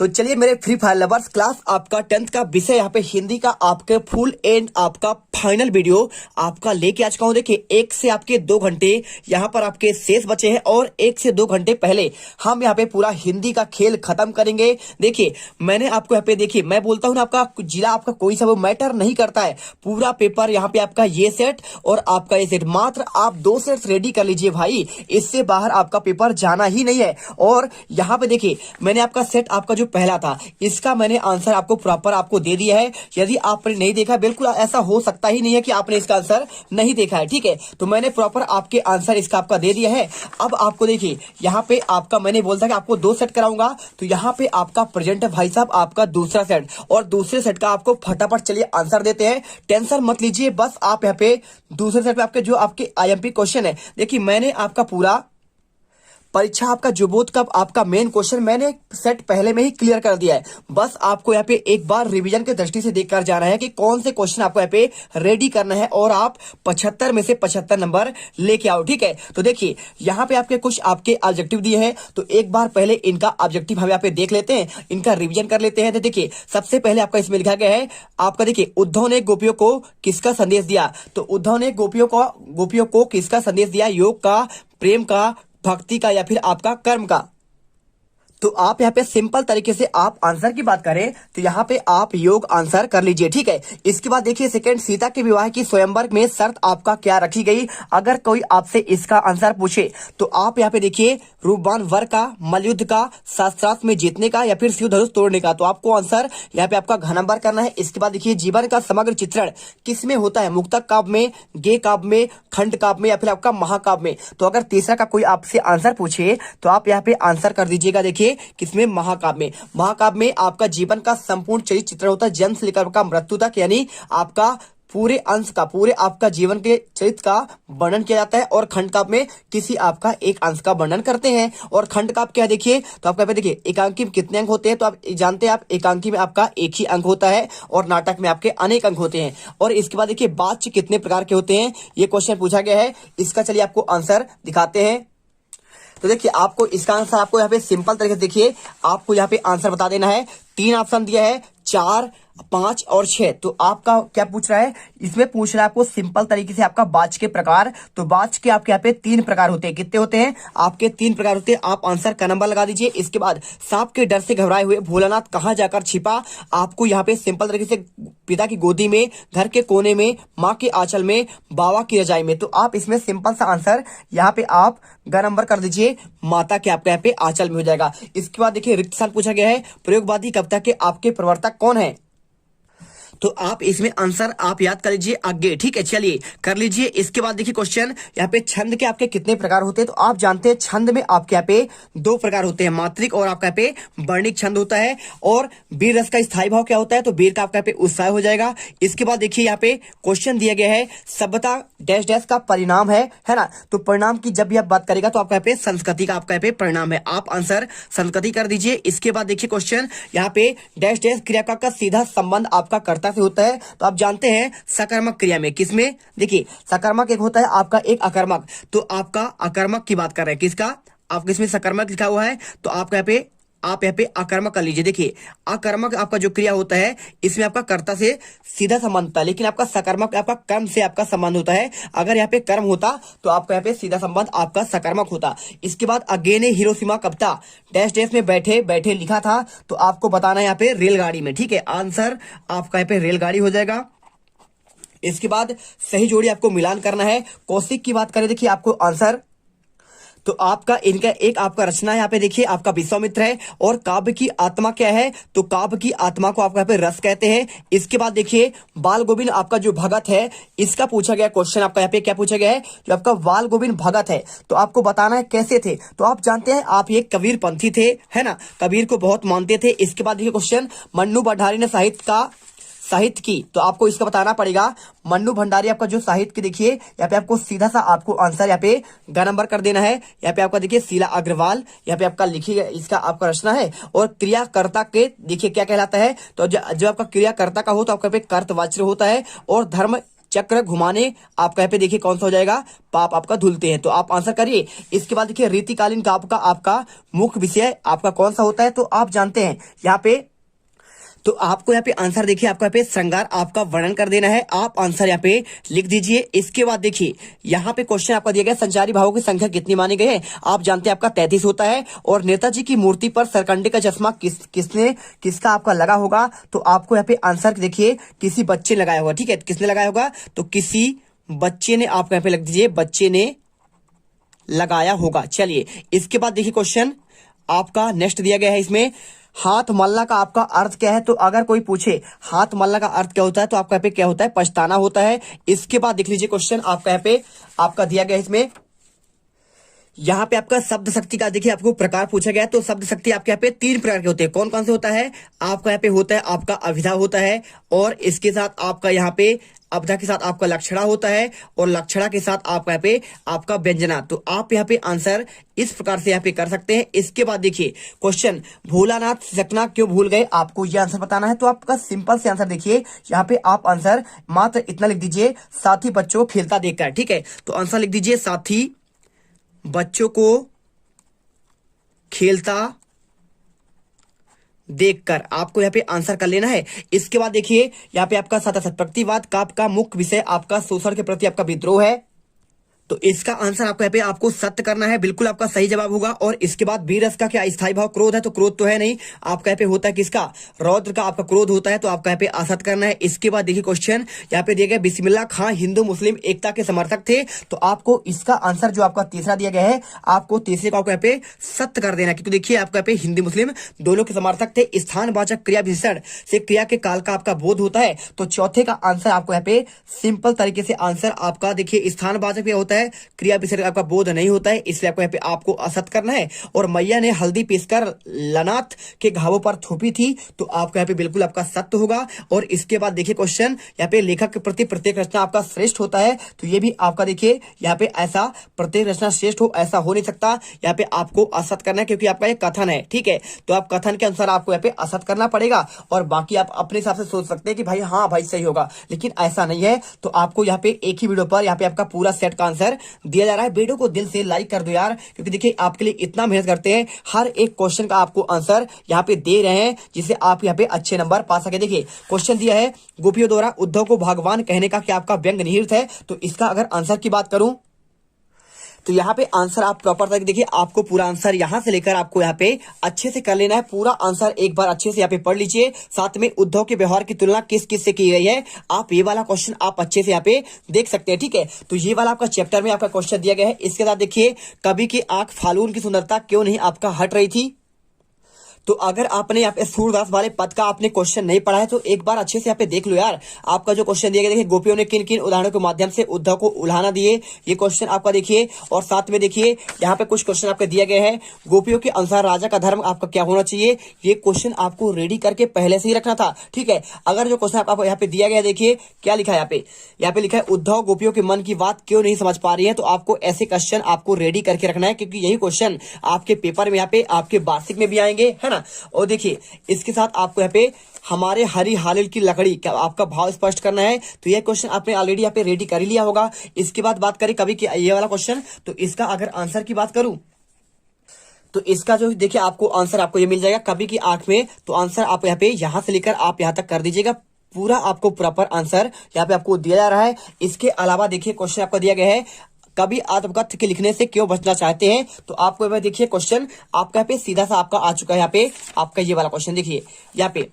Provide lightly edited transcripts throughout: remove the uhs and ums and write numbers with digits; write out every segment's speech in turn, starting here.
तो चलिए मेरे फ्री फायर लवर्स, क्लास आपका 10th का विषय यहाँ पे हिंदी का आपके फुल एंड आपका फाइनल वीडियो आपका लेके आ चुका हूँ। देखिए 1 से आपके 2 घंटे यहाँ पर आपके शेष बचे हैं और 1 से 2 घंटे पहले हम यहाँ पे पूरा हिंदी का खेल खत्म करेंगे। देखिए मैंने आपको यहाँ पे, देखिए मैं बोलता हूँ ना, आपका जिला आपका कोई सा वो मैटर नहीं करता है। पूरा पेपर यहाँ पे आपका ये सेट और आपका ये सेट, मात्र आप 2 सेट्स रेडी कर लीजिए भाई, इससे बाहर आपका पेपर जाना ही नहीं है। और यहाँ पे देखिए मैंने आपका सेट आपका जो पहला था इसका मैंने आंसर आपको प्रॉपर आपको दे दिया है। यदि आपने नहीं देखा, बिल्कुल ऐसा हो सकता ही नहीं है कि आपने इसका आंसर नहीं देखा है, ठीक है। तो मैंने प्रॉपर आपके आंसर इसका आपका दे दिया है। अब आपको देखिए यहाँ पे आपका मैंने बोलता कि आपको 2 सेट कराऊंगा, तो यहाँ पे आपका प्रेजेंट है भाई साहब आपका दूसरा सेट, और दूसरे सेट का आपको फटाफट चलिए आंसर देते हैं। टेंशन मत लीजिए, बस आप यहाँ पे दूसरे सेट पे आपके जो आपके IMP क्वेश्चन है, देखिए मैंने आपका पूरा परीक्षा आपका जो बोर्ड का आपका मेन क्वेश्चन मैंने सेट पहले में ही क्लियर कर दिया है। बस आपको यहाँ पे एक बार रिवीजन की दृष्टि से देखकर जाना है कि कौन से क्वेश्चन आपको यहाँ पे रेडी करना है और आप 75 में से 75 नंबर लेके आओ, ठीक है। तो देखिए यहाँ पे आपके कुछ आपके ऑब्जेक्टिव दिए हैं, तो एक बार पहले इनका ऑब्जेक्टिव हम यहाँ पे देख लेते हैं, इनका रिविजन कर लेते हैं। तो देखिए सबसे पहले आपका इसमें लिखा गया है आपका, देखिए उद्धव ने गोपियों को किसका संदेश दिया। तो उद्धव ने गोपियों को किसका संदेश दिया, योग का, प्रेम का, भक्ति का, या फिर आपका कर्म का। तो आप यहाँ पे सिंपल तरीके से आप आंसर की बात करें तो यहाँ पे आप योग आंसर कर लीजिए, ठीक है। इसके बाद देखिए सेकंड, सीता के विवाह की स्वयंवर में शर्त आपका क्या रखी गई। अगर कोई आपसे इसका आंसर पूछे तो आप यहाँ पे देखिए रूपवान वर का, मलयुद्ध का, शास्त्रास्त्र में जीतने का, या फिर शिव धनुष तोड़ने का। तो आपको आंसर यहाँ पे आपका घ नंबर करना है। इसके बाद देखिए जीवन का समग्र चित्रण किस में होता है, मुक्तक काव्य में, गे काव्य में, खंड काव्य में, या फिर आपका महाकाव्य में। तो अगर तीसरा का कोई आपसे आंसर पूछे तो आप यहाँ पे आंसर कर दीजिएगा, देखिए किसमें, महाकाव्य में। महाकाव्य में आपका जीवन का संपूर्ण चरित्र चित्रण होता है, जन्म से लेकर आपका मृत्यु तक, यानी आपका पूरे अंश का, पूरे आपका जीवन के चरित्र का वर्णन किया जाता है। और खंड काव्य में किसी आपका एक अंश का वर्णन करते हैं। और खंड काव्य क्या देखिए, तो आपका पे देखिए एकांकी में कितने अंक होते हैं, तो आप जानते हैं आप एकांकी में आपका एक ही अंक होता है और नाटक में आपके अनेक अंक होते हैं। और इसके बाद देखिए वाच्य कितने प्रकार के होते हैं, ये क्वेश्चन पूछा गया है। इसका चलिए आपको आंसर दिखाते हैं। तो देखिए आपको इसका आंसर आपको यहाँ पे सिंपल तरीके से, देखिए आपको यहाँ पे आंसर बता देना है। 3 ऑप्शन दिया है, 4, 5 और 6। तो आपका क्या पूछ रहा है, इसमें पूछ रहा है आपको सिंपल तरीके से आपका वाच्य के प्रकार। तो वाच्य के आपके यहाँ पे 3 प्रकार होते हैं। कितने होते हैं, आपके 3 प्रकार होते हैं। आप आंसर का नंबर लगा दीजिए। इसके बाद सांप के डर से घबराए हुए भोलानाथ कहाँ जाकर छिपा। आपको यहाँ पे सिंपल तरीके से पिता की गोदी में, घर के कोने में, माँ के आंचल में, बाबा की रजाई में। तो आप इसमें सिंपल सा आंसर यहाँ पे आप ग नंबर कर दीजिए, माता के आपके यहाँ पे आंचल में हो जाएगा। इसके बाद देखिए रिक्त स्थान पूछा गया है, प्रयोगवादी कविता के आपके प्रवर्तक कौन है। तो आप इसमें आंसर आप याद कर लीजिए आगे, ठीक है, चलिए कर लीजिए। इसके बाद देखिए क्वेश्चन यहाँ पे छंद के आपके कितने प्रकार होते हैं। तो आप जानते हैं छंद में आपके यहाँ पे 2 प्रकार होते हैं, मात्रिक और आपका यहाँ पे वर्णिक छंद होता है। और वीर रस का स्थायी भाव क्या होता है, तो वीर का आपका यहाँ पे उत्साह हो जाएगा। इसके बाद देखिए यहाँ पे क्वेश्चन दिया गया है, सभ्यता डैश डैश का परिणाम है ना। तो परिणाम की जब भी आप बात करेगा तो आपका यहाँ पे संस्कृति का आपका यहाँ पे परिणाम है। आप आंसर संस्कृति कर दीजिए। इसके बाद देखिए क्वेश्चन यहाँ पे डैश डैश क्रिया का सीधा संबंध आपका कर्ता से होता है। तो आप जानते हैं सकर्मक क्रिया में किसमें, देखिए सकर्मक एक होता है आपका एक अकर्मक। तो आपका अकर्मक की बात कर रहे हैं, किसका, आपके इसमें सकर्मक लिखा हुआ है तो आपका आप यहाँ पे अकर्मक कर लीजिए। देखिए अकर्मक आपका जो क्रिया होता है इसमें आपका कर्ता से सीधा संबंध होता है, लेकिन आपका सकर्मक आपका कर्म से आपका संबंध होता है। अगर यहाँ पे कर्म होता तो आपका यहाँ पे सीधा संबंध आपका सकर्मक होता। इसके बाद अगेन हिरोशिमा कविता डैश डैश में बैठे बैठे लिखा था। तो आपको बताना है यहाँ पे रेलगाड़ी में, ठीक है। आंसर आपका यहाँ पे रेलगाड़ी हो जाएगा। इसके बाद सही जोड़ी आपको मिलान करना है। कौशिक की बात करें, देखिए आपको आंसर, तो आपका इनका एक आपका रचना यहाँ पे देखिए आपका विश्वामित्र है। और काव्य की आत्मा क्या है, तो काव्य की आत्मा को आपका यहाँ पे रस कहते हैं। इसके बाद देखिए बाल गोविंद आपका जो भगत है, इसका पूछा गया क्वेश्चन, आपका यहाँ पे क्या पूछा गया है, जो आपका बाल गोविंद भगत है तो आपको बताना है कैसे थे। तो आप जानते हैं आप ये कबीर पंथी थे, है ना, कबीर को बहुत मानते थे। इसके बाद देखिए क्वेश्चन, मन्नू भंडारी ने साहित्य की, तो आपको इसका बताना पड़ेगा। मन्नू भंडारी आपका जो साहित्य की, देखिए यहाँ पे आपको सीधा सा आपको आंसर यहाँ पे ग नंबर कर देना है। यहाँ पे आपका देखिए शीला अग्रवाल यहाँ पे आपका लिखिए, इसका आपका रचना है। और क्रियाकर्ता के देखिए क्या कहलाता है, तो जब आपका क्रियाकर्ता का हो तो आपका पे कर्तवाच्य होता है। और धर्म चक्र घुमाने आपका यहाँ पे देखिए कौन सा हो जाएगा, पाप आपका धुलते हैं। तो आप आंसर करिए। इसके बाद देखिए रीतिकालीन का आपका मुख्य विषय आपका कौन सा होता है, तो आप जानते हैं यहाँ पे। तो आपको यहाँ पे आंसर देखिए आपको यहाँ पे श्रृंगार आपका वर्णन कर देना है। आप आंसर यहाँ पे लिख दीजिए। इसके बाद देखिए यहाँ पे क्वेश्चन आपका दिया गया संचारी भावों की संख्या कितनी मानी गई है। आप जानते हैं आपका 33 होता है। और नेताजी की मूर्ति पर सरकंडे का चश्मा किसका आपका लगा होगा, तो आपको यहाँ पे आंसर देखिए किसी बच्चे ने लगाया होगा। ठीक है, किसने लगाया होगा, तो किसी बच्चे ने आपको यहाँ पे लिख दीजिए, बच्चे ने लगाया होगा। चलिए इसके बाद देखिए क्वेश्चन आपका नेक्स्ट दिया गया है। इसमें हाथ मलना का आपका अर्थ क्या है, तो अगर कोई पूछे हाथ मलना का अर्थ क्या होता है, तो आपका यहाँ पे क्या होता है, पछताना होता है। इसके बाद देख लीजिए क्वेश्चन आपका यहाँ पे आपका दिया गया है। इसमें यहाँ पे आपका शब्द शक्ति का देखिए आपको प्रकार पूछा गया है। तो शब्द शक्ति आपके यहाँ पे 3 प्रकार के होते हैं। कौन कौन से होता है, आपका यहाँ पे होता है आपका अभिधा होता है, और इसके साथ आपका यहाँ पे अभिधा के साथ आपका लक्षणा होता है, और लक्षणा के साथ आपका यहाँ पे आपका व्यंजना। तो आप यहाँ पे आंसर इस प्रकार से यहाँ पे कर सकते हैं। इसके बाद देखिए क्वेश्चन भोलानाथ सिसकना क्यों भूल गए, आपको ये आंसर बताना है। तो आपका सिंपल से आंसर देखिए यहाँ पे आप आंसर मात्र इतना लिख दीजिए, साथी बच्चों को खेलता देखकर। ठीक है, तो आंसर लिख दीजिए साथी बच्चों को खेलता देखकर। आपको यहाँ पे आंसर कर लेना है। इसके बाद देखिए यहाँ पे आपका सतप्रतिवाद का आपका मुख्य विषय आपका शोषण के प्रति आपका विद्रोह है। तो इसका आंसर आपको यहाँ पे आपको सत्य करना है, बिल्कुल आपका सही जवाब होगा। और इसके बाद बीरस का क्या स्थायी भाव क्रोध है, तो क्रोध तो है नहीं। आपका यहाँ पे होता है किसका, रौद्र का आपका क्रोध होता है। तो आपका यहाँ पे असत्य करना है। इसके बाद देखिए क्वेश्चन यहाँ पे दिया गया बिस्मिल्लाह खां हिंदू मुस्लिम एकता के समर्थक थे। तो आपको इसका आंसर जो आपका तीसरा दिया गया है, आपको तीसरे का आपको यहाँ पे सत्य कर देना, क्योंकि देखिए आपका यहाँ पे हिंदू मुस्लिम दोनों के समर्थक थे। स्थानवाचक क्रिया विशेषण से क्रिया के काल का आपका बोध होता है। तो चौथे का आंसर आपको यहाँ पे सिंपल तरीके से आंसर आपका देखिए स्थानवाचक भी होता है, क्रिया विशेषण आपका बोध नहीं होता है, इसलिए आपको यहाँ पे आपको असत्य करना है। और मैया ने हल्दी पीसकर लनाथ के घावों पर थोपी थी। तो आपको यहाँ पे बिल्कुल आपका सत्य होगा। और इसके बाद देखिए क्वेश्चन यहाँ पे लेखक के प्रति प्रत्येक रचना आपका श्रेष्ठ होता है। तो ये भी आपका देखिए यहाँ पे ऐसा प्रत्येक रचना श्रेष्ठ हो ऐसा हो नहीं सकता। यहाँ पे आपको असत्य करना है, क्योंकि आपका ये कथन है। ठीक है, तो आप कथन के अनुसार आपको यहाँ पे असत्य करना पड़ेगा। और बाकी आप अपने हिसाब से सोच सकते हैं कि भाई हाँ भाई सही होगा, लेकिन ऐसा नहीं है। तो आपको यहाँ पे एक ही वीडियो पर यहाँ पे आपका पूरा सेट का आंसर दिया जा रहा है। वीडियो को दिल से लाइक कर दो यार, क्योंकि देखिए आपके लिए इतना मेहनत करते हैं, हर एक क्वेश्चन का आपको आंसर यहाँ पे दे रहे हैं, जिससे आप यहाँ पे अच्छे नंबर पा सके। देखिए क्वेश्चन दिया है गोपियों द्वारा उद्धव को भगवान कहने का क्या आपका व्यंग निहित है। तो इसका अगर आंसर की बात करूं, तो यहाँ पे आंसर आप प्रॉपर तरीके देखिए, आपको पूरा आंसर यहाँ से लेकर आपको यहाँ पे अच्छे से कर लेना है। पूरा आंसर एक बार अच्छे से यहाँ पे पढ़ लीजिए। साथ में उद्धव के व्यवहार की तुलना किस किस से की गई है, आप ये वाला क्वेश्चन आप अच्छे से यहाँ पे देख सकते हैं। ठीक है, तो ये वाला आपका चैप्टर में आपका क्वेश्चन दिया गया है। इसके साथ देखिए कवि की आंख फाल्गुन की सुंदरता क्यों नहीं आपका हट रही थी। तो अगर आपने यहाँ पे सूरदास वाले पद का आपने क्वेश्चन नहीं पढ़ा है, तो एक बार अच्छे से यहाँ पे देख लो यार। आपका जो क्वेश्चन दिया गया देखिए गोपियों ने किन किन उदाहरणों के माध्यम से उद्धव को उल्हाना दिए, ये क्वेश्चन आपका देखिए। और साथ में देखिए यहाँ पे कुछ क्वेश्चन आपके दिए गए हैं। गोपियों के अनुसार राजा का धर्म आपका क्या होना चाहिए, ये क्वेश्चन आपको रेडी करके पहले से ही रखना था। ठीक है, अगर जो क्वेश्चन आपको यहाँ पे दिया गया देखिए क्या लिखा है, यहाँ पे लिखा है उद्धव गोपियों के मन की बात क्यों नहीं समझ पा रही है। तो आपको ऐसे क्वेश्चन आपको रेडी करके रखना है, क्योंकि यही क्वेश्चन आपके पेपर में यहाँ पे आपके वार्षिक में भी आएंगे, है ना। और देखिए इसके साथ आपको यहाँ पे हमारे हरी हालिल की लकड़ी क्या आपका भाव स्पष्ट करना है। तो यह क्वेश्चन आपने ऑलरेडी यहाँ पे रेडी कर ही लिया होगा। इसके बाद बात करें कवि की ये वाला क्वेश्चन, तो इसका अगर आंसर की बात करूं, तो इसका जो देखिए आपको आंसर आपको ये मिल जाएगा कवि की आंख में। तो आंसर आप यहाँ पे यहाँ से लेकर आप यहाँ तक कर दीजिएगा, पूरा आपको प्रॉपर आंसर यहाँ पे आपको दिया जा रहा है। इसके अलावा देखिए क्वेश्चन आपको दिया गया है कभी आत्मकथ्य के लिखने से क्यों बचना चाहते हैं। तो आपको देखिए क्वेश्चन आपका यहाँ पे सीधा सा आपका आ चुका है। यहाँ पे आपका ये वाला क्वेश्चन देखिए, यहाँ पे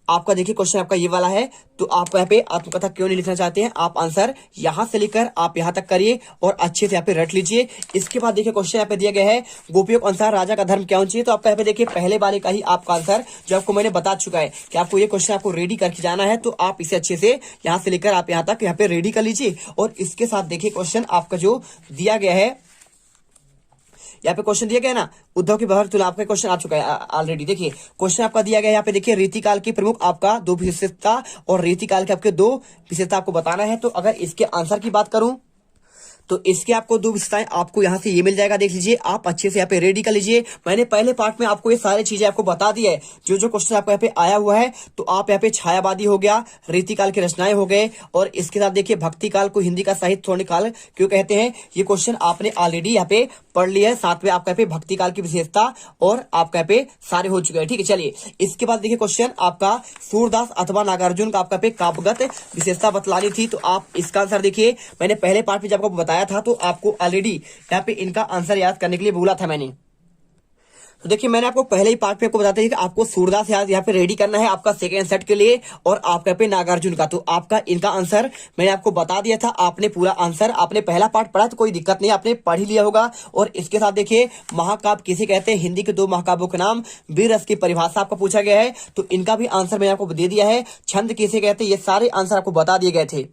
आपका देखिए क्वेश्चन आपका ये वाला है। तो आप यहाँ पे आत्मकथा क्यों नहीं लिखना चाहते हैं, आप आंसर यहाँ से लेकर आप यहाँ तक करिए और अच्छे से यहाँ पे रट लीजिए। इसके बाद देखिए क्वेश्चन यहाँ पे दिया गया है गोपियों के अनुसार राजा का धर्म क्या होना चाहिए। तो आपका यहाँ पे देखिए पहले वाले का ही आपका आंसर जो आपको मैंने बता चुका है कि आपको ये क्वेश्चन आपको रेडी करके जाना है। तो आप इसे अच्छे से यहाँ से लेकर आप यहाँ तक यहाँ पे रेडी कर लीजिए। और इसके साथ देखिए क्वेश्चन आपका जो दिया गया है, यहाँ पे क्वेश्चन दिया गया है ना उद्धव की व्यवहार तुलना, आपका क्वेश्चन आ चुका है ऑलरेडी। देखिए क्वेश्चन आपका दिया गया है यहाँ पे देखिए रीतिकाल की प्रमुख आपका 2 विशेषता और रीतिकाल के आपके 2 विशेषता आपको बताना है। तो अगर इसके आंसर की बात करूं, तो इसके आपको दो विशेषताएं आपको यहाँ से ये मिल जाएगा, देख लीजिए आप अच्छे से यहाँ पे रेडी कर लीजिए। मैंने पहले पार्ट में आपको ये सारी चीजें आपको बता दी है, जो जो क्वेश्चन आपको यहाँ पे आया हुआ है। तो आप यहाँ पे छायावादी हो गया, रीतिकाल की रचनाएं हो गए, और इसके साथ देखिए भक्ति काल को हिंदी का साहित्य स्वर्णिम क्यों कहते हैं, ये क्वेश्चन आपने ऑलरेडी यहाँ पे पढ़ लिया है। साथ में आपका यहाँ पे भक्ति काल की विशेषता और आपका यहाँ पे सारे हो चुके हैं, ठीक है। चलिए इसके बाद देखिए क्वेश्चन आपका सूरदास अथवा नागार्जुन का आपका पे काव्यगत विशेषता बतलानी थी। तो आप इसका आंसर देखिए, मैंने पहले पार्ट में जब आपको बताया था तो आपको ऑलरेडी यहाँ पे इनका आंसर याद करने के लिए बोला था मैंने। तो देखिए मैंने आपको पहले ही पार्ट में आपको बताते हैं कि आपको सूरदास याद यहाँ पे रेडी करना है आपका सेकेंड सेट के लिए, और आपका पे नागार्जुन का। तो आपका इनका आंसर मैंने आपको बता दिया था, आपने पूरा आंसर, आपने पहला पार्ट पढ़ा तो कोई दिक्कत नहीं, आपने पढ़ ही लिया होगा। और इसके साथ देखिए महाकाव्य किसे कहते हैं, हिंदी के दो महाकाव्यों के नाम, वीर रस की परिभाषा आपको पूछा गया है, तो इनका भी आंसर मैंने आपको दे दिया है। छंद किसे कहते हैं, ये सारे आंसर आपको बता दिए गए थे।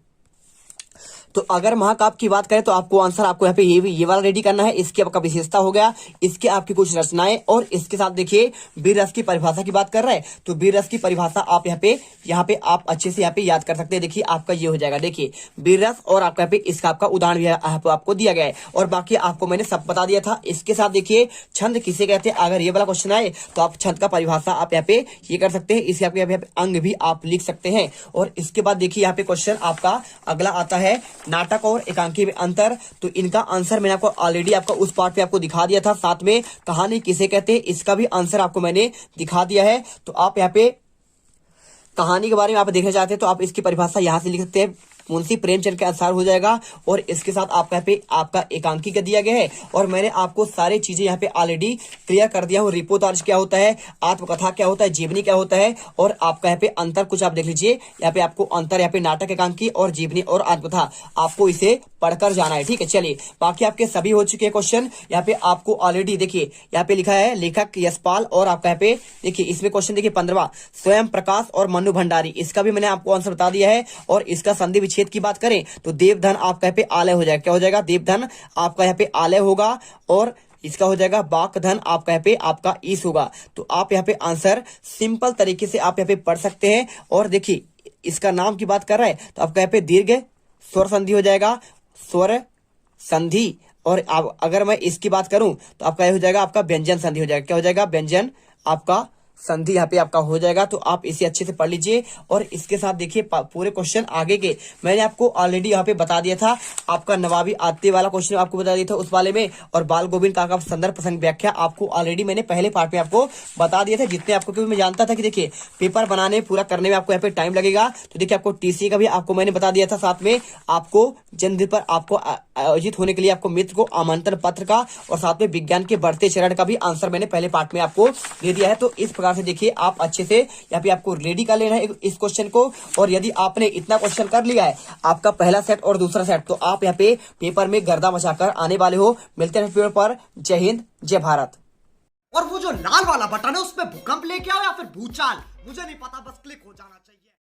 तो अगर महाकाव्य की बात करें तो आपको आंसर आपको यहाँ पे ये वाला रेडी करना है, इसकी आपका विशेषता हो गया, इसके आपकी कुछ रचनाएं, और इसके साथ देखिए वीर रस की परिभाषा की बात कर रहा है, तो वीर रस की परिभाषा आप यहाँ पे आप अच्छे से यहाँ पे याद कर सकते हैं। देखिए आपका ये हो जाएगा, देखिए वीर रस, और आपका यहाँ पे इसका आपका उदाहरण भी आपको दिया गया है, और बाकी आपको मैंने सब बता दिया था। इसके साथ देखिए छंद किसे कहते हैं, अगर ये वाला क्वेश्चन आए तो आप छंद का परिभाषा आप यहाँ पे ये कर सकते हैं, इसे आप यहाँ पे अंग भी आप लिख सकते हैं। और इसके बाद देखिए यहाँ पे क्वेश्चन आपका अगला आता है नाटक और एकांकी में अंतर। तो इनका आंसर मैंने आपको ऑलरेडी आपका उस पार्ट पे आपको दिखा दिया था। साथ में कहानी किसे कहते हैं, इसका भी आंसर आपको मैंने दिखा दिया है। तो आप यहाँ पे कहानी के बारे में आप देखना चाहते हैं तो आप इसकी परिभाषा यहाँ से लिख सकते हैं, मुंशी प्रेमचंद के अनुसार हो जाएगा। और इसके साथ आपका यहाँ पे आपका एकांकी का दिया गया है, और मैंने आपको सारी चीजें यहाँ पे ऑलरेडी क्लियर कर दिया हूँ। रिपोर्टाज क्या होता है, आत्मकथा क्या होता है, जीवनी क्या होता है, और आपका यहाँ पे अंतर कुछ आप देख लीजिए। यहाँ पे आपको अंतर यहाँ पे नाटक, एकांकी और जीवनी और आत्मकथा आपको इसे पढ़कर जाना है, ठीक है। चलिए बाकी आपके सभी हो चुके हैं क्वेश्चन। यहाँ पे आपको ऑलरेडी देखिए यहाँ पे लिखा है लेखक यशपाल, और आपका यहाँ पे देखिए इसमें क्वेश्चन देखिए 15वां स्वयं प्रकाश और मनु भंडारी, इसका भी मैंने आपको आंसर बता दिया है। और इसका संधि विच्छेद की बात करें तो देवधन आपका यहाँ पे आलय हो जाएगा, क्या हो जाएगा, देवधन आपका यहाँ पे आलय होगा, और इसका हो जाएगा बाकधन आपका यहाँ पे आपका ईस होगा। तो आप यहाँ पे आंसर सिंपल तरीके से आप यहाँ पे पढ़ सकते हैं। और देखिए इसका नाम की बात कर रहा है तो आपका यहाँ पे दीर्घ स्वर संधि हो जाएगा, स्वर संधि। और अगर मैं इसकी बात करूं तो आपका ये हो जाएगा आपका व्यंजन संधि हो जाएगा, क्या हो जाएगा, व्यंजन आपका संधि यहाँ पे आपका हो जाएगा। तो आप इसे अच्छे से पढ़ लीजिए। और इसके साथ देखिए पूरे क्वेश्चन आगे के मैंने आपको ऑलरेडी यहाँ पे बता दिया था, आपका नवाबी आते वाला क्वेश्चन आपको बता दिया था उस वाले में, और बाल गोविंद का संदर्भ प्रसंग व्याख्या आपको ऑलरेडी मैंने पहले पार्ट में आपको बता दिया था। जितने आपको, क्योंकि मैं जानता था कि देखिए पेपर बनाने पूरा करने में आपको यहाँ पे टाइम लगेगा, तो देखिए आपको टीसी का भी आपको मैंने बता दिया था। साथ में आपको जन्मदिन पर आपको आयोजित होने के लिए आपको मित्र को आमंत्रण पत्र का, और साथ में विज्ञान के बढ़ते चरण का भी आंसर मैंने पहले पार्ट में आपको दे दिया है। तो इस प्रकार से देखिए आप अच्छे से यहाँ पे आपको रेडी कर लेना है इस क्वेश्चन को। और यदि आपने इतना क्वेश्चन कर लिया है, आपका पहला सेट और दूसरा सेट, तो आप यहाँ पे पेपर में गर्दा मचाकर आने वाले हो। मिलते हैं पेपर पर। जय हिंद, जय भारत। और वो जो लाल वाला बटन है उसमें भूकंप लेके आओ या फिर भूचाल, मुझे नहीं पता, बस क्लिक हो जाना चाहिए।